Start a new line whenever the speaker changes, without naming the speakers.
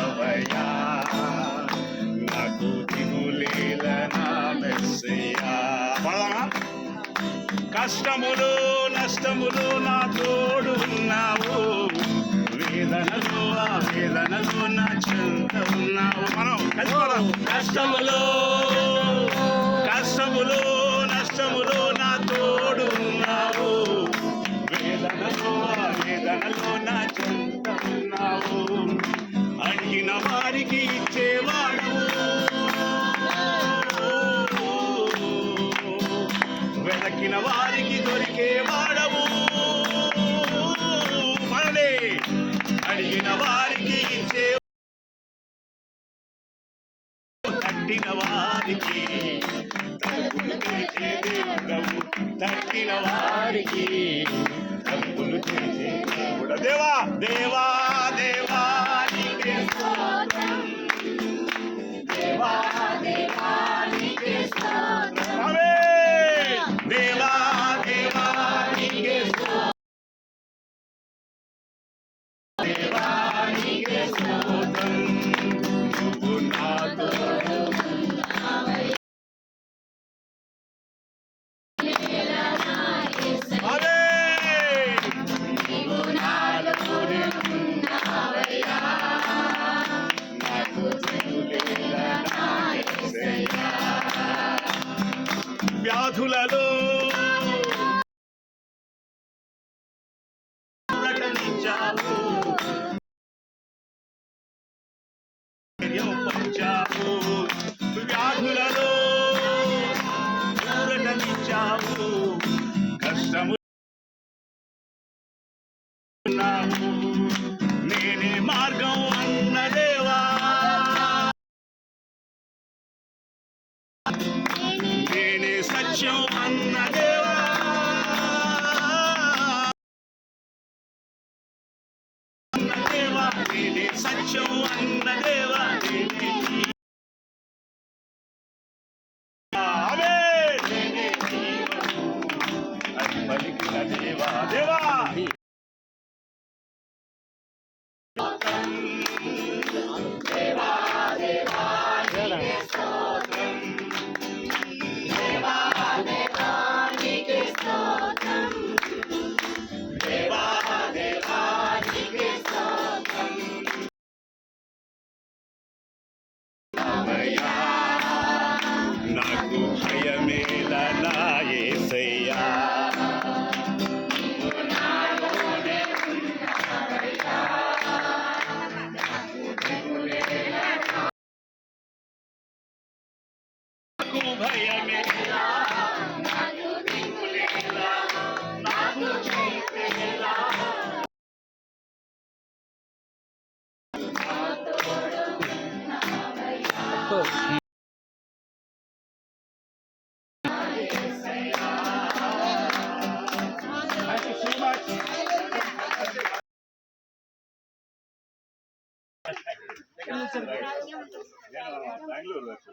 ఉన్నావయ్యా, నాకు దిగులేల నా మెస్సయ్యా. కష్టములు నష్టములు నా తోడు ఉన్నావు, వేదనలు ఆ వేదనలు నా చెంత ఉన్నావు. మనం కష్టములు కష్టములు నష్టములు నా తోడు ఉన్నావు, వేదనలు ఆ వేదనలు నా చెంత ఉన్నావు. అడిగిన వారికి ఇచ్చేవాడవు, వెతకిన వారికి దొరికేవాడవు. మనలే అడిగిన వారికి ఇచ్చే, తట్టిన వారికి తలుపులు తెరిచే దేవుడవు, తట్టిన వారికి తలుపులు తెరిచే దేవుడ. దేవా దేవా దేవా నీకే స్తోత్రం, దేవా దేవా నీకే స్తోత్రం, దేవా దేవా నీకే స్తోత్రం, దేవా నీకే స్తోత్రం. నువ్వు నాతో వ్యాధులలో ప్రకటించావు, పంచావు. వ్యాధులలో ప్రకటించావు, కష్టము నేనే మార్గం అన్న దేవా, నేనే సత్యం అన్న దేవా, అన్న దేవా, నేనే సత్యం అన్న దేవా, నేనే జీవము అని పలికిన దేవా. దేవా నాకు భయమేల నా యేసయ్యా, నాకు భయమేలా, నాకు దిగులేలా, నాకు చింతేలా, బెంగళూరు